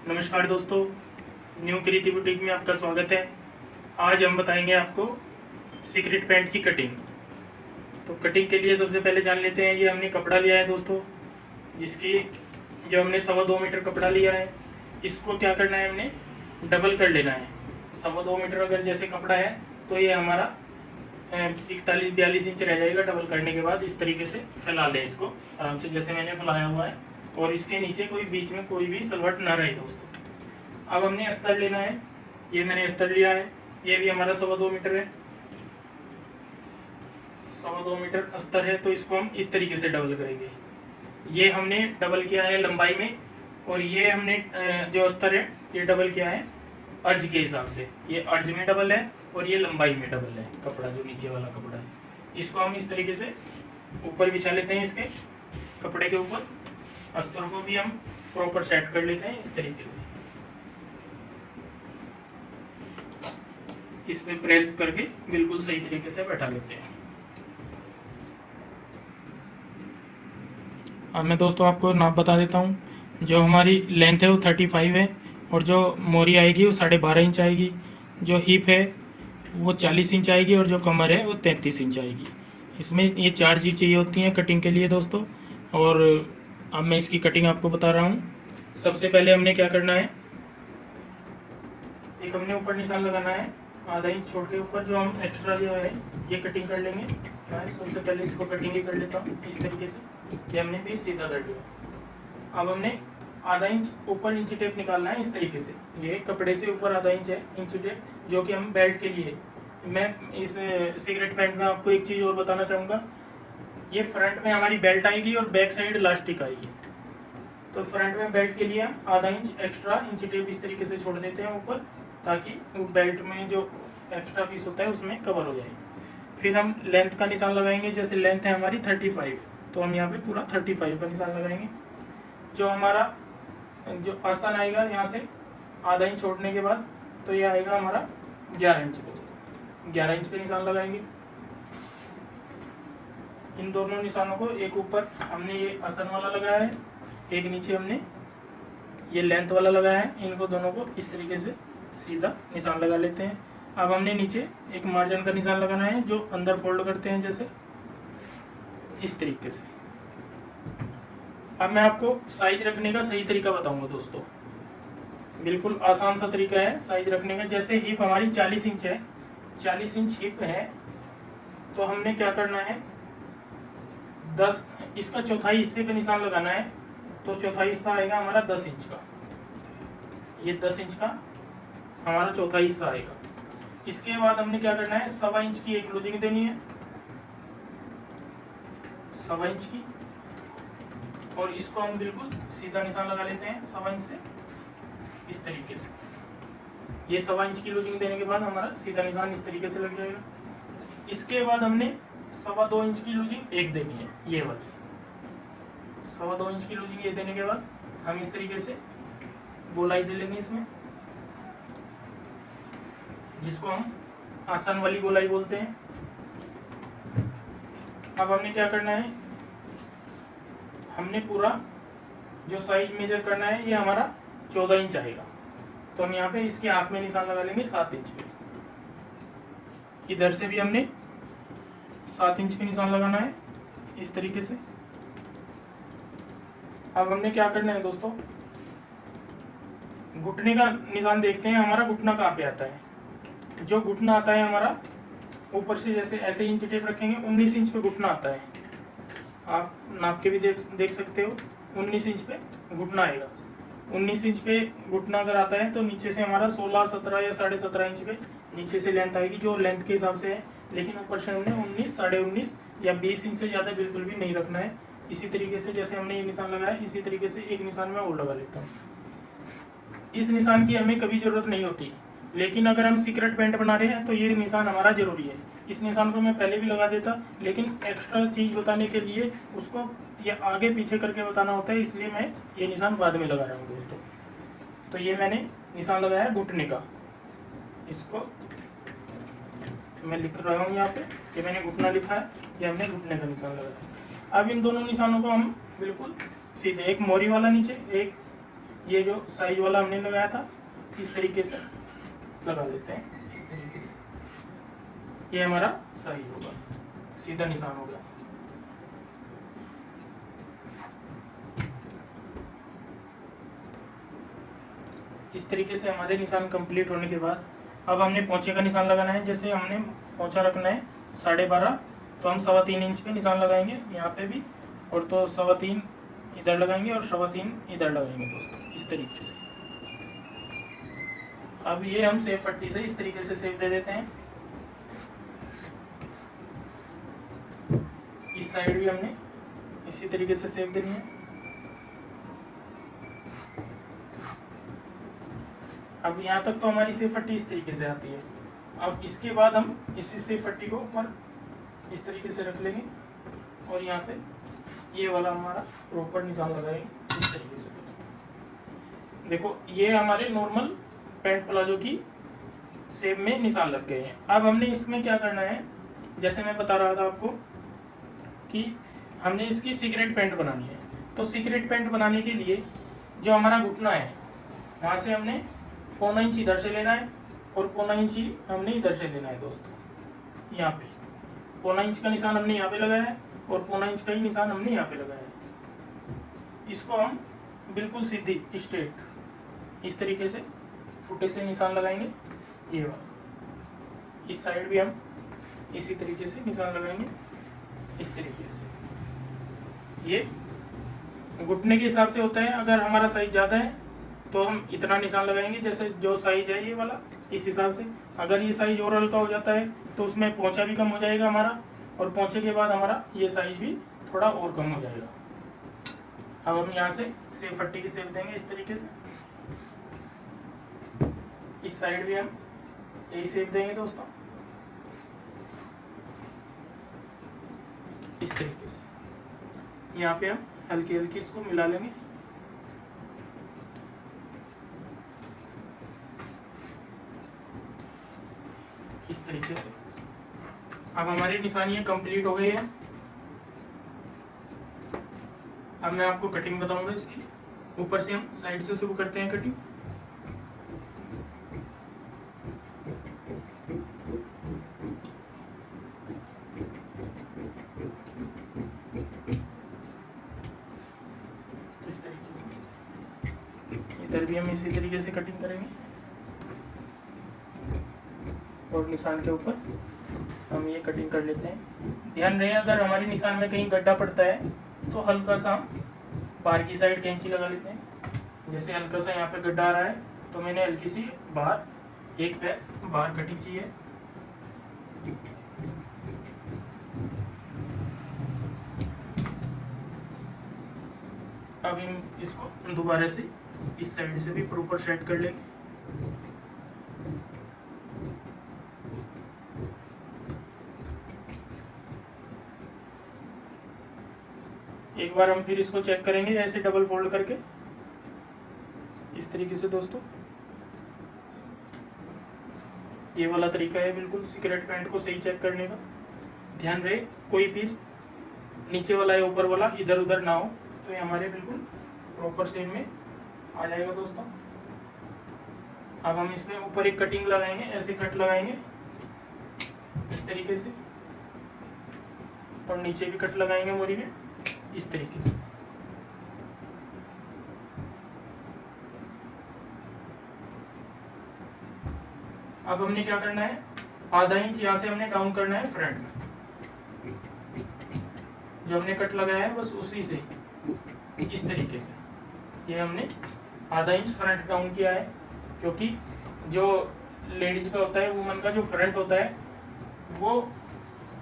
नमस्कार दोस्तों, न्यू कृति बुटीक में आपका स्वागत है। आज हम बताएंगे आपको सीक्रेट पैंट की कटिंग। तो कटिंग के लिए सबसे पहले जान लेते हैं, ये हमने कपड़ा लिया है दोस्तों, जिसकी जो हमने 2.25 मीटर कपड़ा लिया है। इसको क्या करना है, हमने डबल कर लेना है। 2.25 मीटर अगर जैसे कपड़ा है तो ये हमारा 41-42 इंच रह जाएगा। डबल करने के बाद इस तरीके से फैला लें इसको आराम से, जैसे मैंने फैलाया हुआ है, और इसके नीचे कोई बीच में कोई भी सलवट ना रहे दोस्तों। अब हमने अस्तर लेना है, ये मैंने अस्तर लिया है, ये भी हमारा 2.25 मीटर है। 2.25 मीटर अस्तर है, तो इसको हम इस तरीके से डबल करेंगे। ये हमने डबल किया है लंबाई में, और ये हमने जो अस्तर है ये डबल किया है अर्ज के हिसाब से। ये अर्ज में डबल है और ये लंबाई में डबल है कपड़ा, जो नीचे वाला कपड़ा है। इसको हम इस तरीके से ऊपर बिछा लेते हैं, इसके कपड़े के ऊपर। अस्तर को भी हम प्रॉपर सेट कर लेते हैं इस तरीके से। इस पे प्रेस करके बिल्कुल सही तरीके से बैठा लेते हैं। अब मैं दोस्तों आपको नाप बता देता हूँ। जो हमारी लेंथ है वो 35 है, और जो मोरी आएगी वो 12.5 इंच आएगी। जो हिप है वो 40 इंच आएगी, और जो कमर है वो 33 इंच आएगी। इसमें ये 4 चीज़ चाहिए होती हैं कटिंग के लिए दोस्तों। और अब मैं इसकी कटिंग आपको बता रहा हूँ। सबसे पहले हमने क्या करना है, एक हमने ऊपर निशान लगाना है आधा इंच छोड़ के ऊपर। जो हम एक्स्ट्रा जो है ये कटिंग कर लेंगे। सबसे पहले इसको कटिंग ही कर लेता हूँ इस तरीके से। ये हमने पीस सीधा कर दिया। अब हमने आधा इंच ऊपर इंची टेप निकालना है इस तरीके से। ये कपड़े से ऊपर आधा इंच है इंची टेप, जो कि हम बेल्ट के लिए। मैं इस सिगरेट पैंट में आपको एक चीज़ और बताना चाहूँगा। ये फ्रंट में हमारी बेल्ट आएगी और बैक साइड इलास्टिक आएगी। तो फ्रंट में बेल्ट के लिए आधा इंच एक्स्ट्रा इंची टेप इस तरीके से छोड़ देते हैं ऊपर, ताकि वो बेल्ट में जो एक्स्ट्रा पीस होता है उसमें कवर हो जाए। फिर हम लेंथ का निशान लगाएंगे। जैसे लेंथ है हमारी 35, तो हम यहाँ पे पूरा 35 का निशान लगाएंगे। जो हमारा जो आसन आएगा यहाँ से आधा इंच छोड़ने के बाद, तो ये आएगा हमारा 11 इंच दोस्तों। 11 इंच पे निशान लगाएंगे। इन दोनों निशानों को, एक ऊपर हमने ये आसन वाला लगाया है, एक नीचे हमने ये लेंथ वाला लगाया है। इनको दोनों को इस तरीके से सीधा निशान लगा लेते हैं। अब हमने नीचे एक मार्जिन का निशान लगाना है, जो अंदर फोल्ड करते हैं जैसे इस तरीके से। अब मैं आपको साइज रखने का सही तरीका बताऊंगा दोस्तों। बिल्कुल आसान सा तरीका है साइज रखने का। जैसे हिप हमारी 40 इंच है, 40 इंच हिप है, तो हमने क्या करना है, 10 इसका चौथाई हिस्से पे निशान लगाना है। तो चौथाई हिस्सा आएगा हमारा 10 इंच का। ये 10 इंच का हमारा चौथा हिस्सा आएगा। इसके बाद हमने क्या करना है, 1.25 इंच की एक लूजिंग देनी है, 1.25 इंच की। और इसको हम बिल्कुल सीधा निशान लगा लेते हैं 1.25 इंच से इस तरीके से। ये 1.25 इंच की लूजिंग देने के बाद हमारा सीधा निशान इस तरीके से लग जाएगा। इसके बाद हमने 2.25 इंच की लूजिंग एक देनी है, ये वाली 2.25 इंच की लूजिंग ये देने के बाद हम इस तरीके से गोलाई दे लेंगे इसमें, जिसको हम आसन वाली गोलाई बोलते हैं। अब हमने क्या करना है, हमने पूरा जो साइज मेजर करना है ये हमारा 14 इंच आएगा। तो हम यहाँ पे इसके हाथ में निशान लगा लेंगे 7 इंच पे। इधर से भी हमने 7 इंच पे निशान लगाना है इस तरीके से। अब हमने क्या करना है दोस्तों, घुटने का निशान देखते हैं हमारा घुटना कहाँ पे आता है। जो घुटना आता है हमारा ऊपर से, जैसे ऐसे इंच टेप रखेंगे, 19 इंच पे घुटना आता है। आप नाप के भी देख सकते हो, 19 इंच पे घुटना आएगा। 19 इंच पे घुटना अगर आता है तो नीचे से हमारा 16, 17 या 17.5 इंच पे नीचे से लेंथ आएगी, जो लेंथ के हिसाब से है। लेकिन ऊपर से हमने 19, 19.5 या 20 इंच से ज़्यादा बिल्कुल भी नहीं रखना है। इसी तरीके से जैसे हमने ये निशान लगाया, इसी तरीके से एक निशान में और लगा लेता हूँ। इस निशान की हमें कभी ज़रूरत नहीं होती, लेकिन अगर हम सीक्रेट पैंट बना रहे हैं तो ये निशान हमारा ज़रूरी है। इस निशान को मैं पहले भी लगा देता, लेकिन एक्स्ट्रा चीज़ बताने के लिए उसको ये आगे पीछे करके बताना होता है, इसलिए मैं ये निशान बाद में लगा रहा हूँ दोस्तों। तो ये मैंने निशान लगाया है घुटने का, इसको मैं लिख रहा हूँ यहाँ पे। ये मैंने घुटना लिखा है, ये हमने घुटने का निशान लगाया। अब इन दोनों निशानों को हम बिल्कुल सीधे, एक मोरी वाला नीचे, एक ये जो साइज वाला हमने लगाया था इस तरीके से लगा लेते हैं, इस तरीके से। ये हमारा साइज होगा, सीधा निशान हो गया। इस तरीके से हमारे निशान कंप्लीट होने के बाद अब हमने पोंछे का निशान लगाना है। जैसे हमने पोंछा रखना है 12.5, तो हम 3.25 इंच पे निशान लगाएंगे यहाँ पे भी, और तो 3.25 इधर लगाएंगे और 3.25 इधर लगाएंगे दोस्तों, इस तरीके से। अब ये हम सेफ पट्टी से इस तरीके से सेफ दे देते हैं। इस साइड भी हमने इसी तरीके से सेफ देनी है। अब यहाँ तक तो हमारी सेफ पट्टी इस तरीके से आती है। अब इसके बाद हम इसी सेफ पट्टी को ऊपर इस तरीके से रख लेंगे और यहाँ पे ये वाला हमारा प्रॉपर निशान लगाएंगे इस तरीके से। देखो ये हमारे नॉर्मल पैंट प्लाजो की शेप में निशान लग गए हैं। अब हमने इसमें क्या करना है, जैसे मैं बता रहा था आपको कि हमने इसकी सीक्रेट पैंट बनानी है। तो सीक्रेट पैंट बनाने के लिए जो हमारा घुटना है वहाँ से हमने 1.25 इंच इधर से लेना है और 1.25 इंच हमने इधर से लेना है दोस्तों। यहाँ पे 1.25 इंच का निशान हमने यहाँ पे लगाया है और 1.25 इंच का ही निशान हमने यहाँ पे लगाया है। इसको हम बिल्कुल सीधी स्ट्रेट इस तरीके से फुटे से निशान लगाएंगे। ये वाला इस साइड भी हम इसी तरीके से निशान लगाएंगे इस तरीके से। ये घुटने के हिसाब से होता है, अगर हमारा साइज ज़्यादा है तो हम इतना निशान लगाएंगे जैसे जो साइज है ये वाला, इस हिसाब से। अगर ये साइज और हल्का हो जाता है तो उसमें पोंछा भी कम हो जाएगा हमारा, और पोंछे के बाद हमारा ये साइज भी थोड़ा और कम हो जाएगा। अब हम यहाँ से सेफ पट्टी की सेफ देंगे इस तरीके से। इस साइड भी हम यही सेफ देंगे दोस्तों, इस तरीके से। यहाँ पे हम हल्की हल्की इसको मिला लेंगे। इस तरीके से अब हमारी निशानियाँ कंप्लीट हो गई है। अब मैं आपको कटिंग बताऊंगा इसकी। ऊपर से हम साइड से शुरू करते हैं कटिंग। इस तरीके से इधर भी हम इसी तरीके से कटिंग करेंगे और निशान के ऊपर हम ये कटिंग कर लेते हैं। ध्यान रहे अगर हमारी निशान में कहीं गड्ढा पड़ता है तो हल्का सा हम बाहर की साइड कैंची लगा लेते हैं। जैसे हल्का सा यहाँ पे गड्ढा आ रहा है तो मैंने हल्की सी बाहर एक पैर बाहर कटिंग की है। अब हम इसको दोबारा से इस साइड से भी प्रॉपर सेट कर लेंगे। एक बार हम फिर इसको चेक करेंगे ऐसे डबल फोल्ड करके इस तरीके से दोस्तों। ये वाला तरीका है बिल्कुल सीक्रेट पैंट को सही चेक करने का। ध्यान रहे कोई पीस नीचे वाला या ऊपर वाला इधर उधर ना हो, तो ये हमारे बिल्कुल प्रॉपर शेप में आ जाएगा दोस्तों। अब हम इसमें ऊपर एक कटिंग लगाएंगे, ऐसे कट लगाएंगे इस तरीके से, और नीचे भी कट लगाएंगे मोरी में इस तरीके से। अब हमने क्या करना है, आधा इंच यहाँ से हमने डाउन करना है फ्रंट में। जो हमने कट लगाया है बस उसी से इस तरीके से ये हमने आधा इंच फ्रंट डाउन किया है, क्योंकि जो लेडीज का होता है, वुमन का जो फ्रंट होता है वो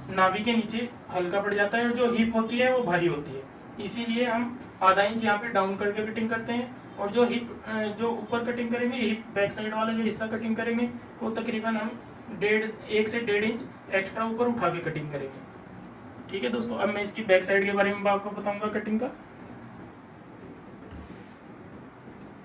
नाभि के नीचे हल्का पड़ जाता है और जो हिप होती है वो भारी होती है। इसीलिए हम आधा इंच यहाँ पे डाउन करके कटिंग करते हैं, और जो हिप जो ऊपर कटिंग करेंगे, हिप बैक साइड वाला जो हिस्सा कटिंग करेंगे वो तकरीबन हम 1 से 1.5 इंच एक्स्ट्रा ऊपर उठा के कटिंग करेंगे। ठीक है दोस्तों, अब मैं इसकी बैक साइड के बारे में आपको बताऊंगा कटिंग का।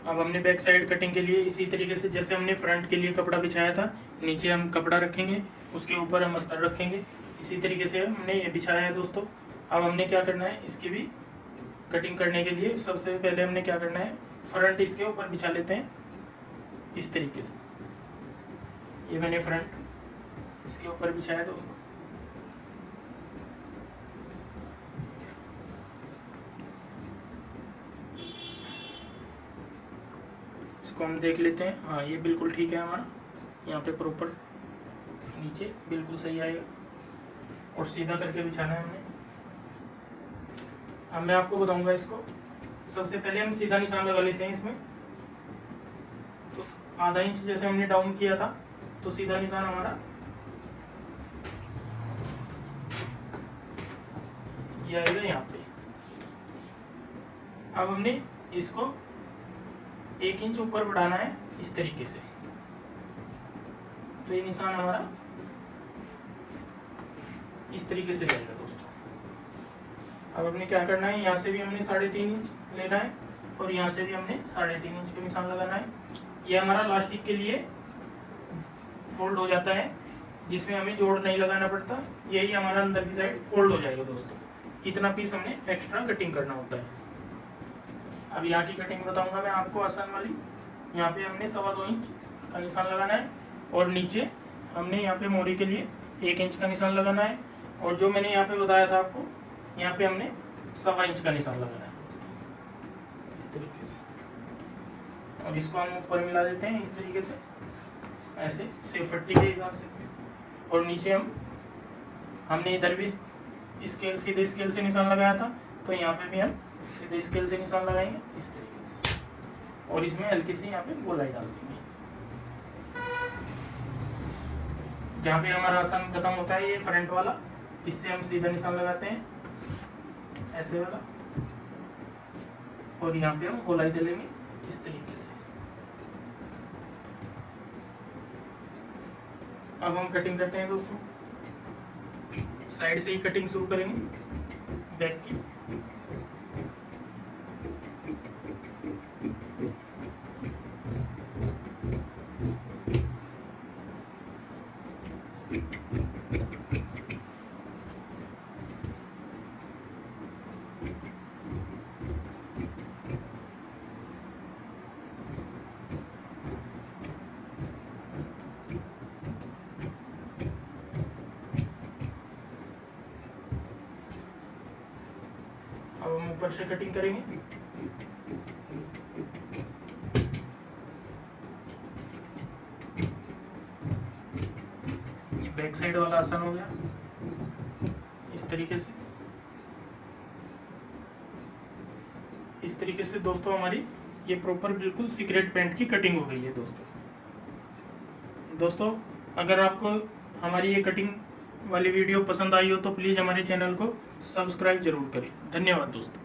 अब हमने बैक साइड कटिंग के लिए इसी तरीके से जैसे हमने फ्रंट के लिए कपड़ा बिछाया था, नीचे हम कपड़ा रखेंगे, उसके ऊपर हम अस्तर रखेंगे, इसी तरीके से हमने ये बिछाया है दोस्तों। अब हमने क्या करना है, इसकी भी कटिंग करने के लिए सबसे पहले हमने क्या करना है, फ्रंट इसके ऊपर बिछा लेते हैं इस तरीके से। ये मैंने फ्रंट इसके ऊपर बिछाया दोस्तों। इसको हम देख लेते हैं, हाँ ये बिल्कुल ठीक है हमारा, यहाँ पे प्रॉपर नीचे बिल्कुल सही आएगा और सीधा करके बिछाना है हमने। अब मैं आपको बताऊंगा इसको, सबसे पहले हम सीधा निशान लगा लेते हैं इसमें। तो आधा इंच जैसे हमने डाउन किया था, तो सीधा निशान हमारा ये आएगा यहाँ पे। अब हमने इसको 1 इंच ऊपर बढ़ाना है इस तरीके से, तो ये निशान हमारा इस तरीके से जाएगा दोस्तों। अब हमने क्या करना है, यहाँ से भी हमने 3.5 इंच लेना है और यहाँ से भी हमने 3.5 इंच पे निशान लगाना है। ये हमारा लास्टिक के लिए फोल्ड हो जाता है, जिसमें हमें जोड़ नहीं लगाना पड़ता। यही हमारा अंदर की साइड फोल्ड हो जाएगा दोस्तों। इतना पीस हमने एक्स्ट्रा कटिंग करना होता है। अब यहाँ की कटिंग बताऊंगा मैं आपको आसान वाली। यहाँ पे हमने 2.25 इंच का निशान लगाना है और नीचे हमने यहाँ पे मोरी के लिए 1 इंच का निशान लगाना है। और जो मैंने यहाँ पे बताया था आपको, यहाँ पे हमने 1.25 इंच का निशान लगाना है इस तरीके से। और इसको हम ऊपर मिला देते हैं इस तरीके से, ऐसे सेफ्टी के हिसाब से। और नीचे हमने इधर भी सीधे स्केल से निशान लगाया था, तो यहाँ पे भी हम सीधे स्केल से निशान लगाएंगे इस तरीके से। और इसमें हल्की सी यहाँ पे गोलाई डाल देंगे। जहाँ पे हमारा आसन खत्म होता है ये फ्रंट वाला, इससे हम सीधा निशान लगाते हैं ऐसे वाला, और यहाँ पे हम गोलाई डालेंगे इस तरीके से। अब हम कटिंग करते हैं दोस्तों। साइड से ही कटिंग शुरू करेंगे बैक की। अब हम ऊपर से कटिंग करेंगे। ये बैक साइड वाला आसान हो गया इस तरीके से। इस तरीके से दोस्तों हमारी ये प्रॉपर बिल्कुल सीक्रेट पैंट की कटिंग हो गई है दोस्तों। अगर आपको हमारी ये कटिंग वाली वीडियो पसंद आई हो तो प्लीज़ हमारे चैनल को सब्सक्राइब जरूर करें। धन्यवाद दोस्तों।